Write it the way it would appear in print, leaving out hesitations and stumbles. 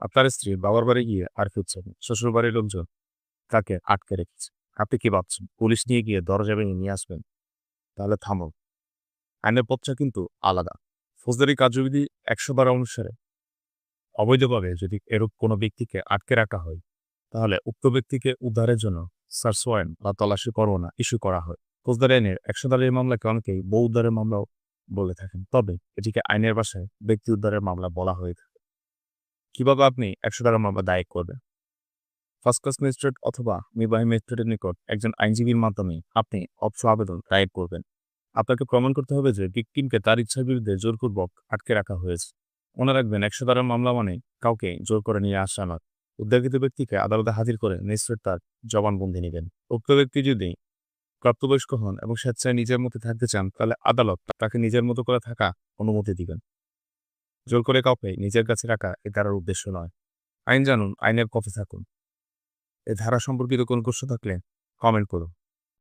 আপনার স্ত্রী বাবার বাড়ি গিয়ে আর ফিরছেন না। শ্বশুরবাড়ির লোকজন তাকে আটকে রেখেছে। আপনি কি ভাবছেন? পুলিশ নিয়ে গিয়ে দরজা ভেঙে নিয়ে আসবেন? তাহলে থামুন। আইনের পথটা কিন্তু আলাদা। ফৌজদারি কার্যবিধি ১১২ অনুসারে অবৈধভাবে যদি এরূপ কোনো ব্যক্তিকে আটকে রাখা হয়, তাহলে উক্ত ব্যক্তিকে উদ্ধারের জন্য সার্চ ওয়ারেন্ট বা তল্লাশি পরোয়ানা ইস্যু করা হয়। ফৌজদারি আইনের ১০০ ধারার মামলাকে অনেকেই বউ উদ্ধারের মামলাও বলে থাকেন। তবে এটিকে আইনের ভাষায় ব্যক্তি উদ্ধারের মামলা বলা হয়ে থাকে। কিভাবে আপনি ১০০ ধারার মামলা দায়ের করবেন? ফার্স্ট ক্লাস ম্যাজিস্ট্রেট অথবা নির্বাহী ম্যাজিস্ট্রেটের নিকট একজন আইনজীবীর মাধ্যমে আপনি অপসো আবেদন দায়ের করবেন। আপনাকে প্রমাণ করতে হবে যে ভিকটিমকে তার ইচ্ছার বিরুদ্ধে জোরপূর্বক আটকে রাখা হয়েছে। মনে রাখবেন, ১০০ ধারার মামলা মানে কাউকে জোর করে নিয়ে আসা নয়। উদ্যোগিত ব্যক্তিকে আদালতে হাজির করে ম্যাজিস্ট্রেট তার জবানবন্দি নেবেন। উক্ত ব্যক্তি যদি প্রাপ্তবয়স্ক হন এবং স্বেচ্ছায় নিজের মতো থাকতে চান, তাহলে আদালত তাকে নিজের মতো করে থাকা অনুমতি দিবেন। জোর করে কাউকে নিজের কাছে রাখা এ ধারার উদ্দেশ্য নয়। আইন জানুন, আইনের পথে থাকুন। এ ধারা সম্পর্কিত কোনো প্রশ্ন থাকলে কমেন্ট করুন।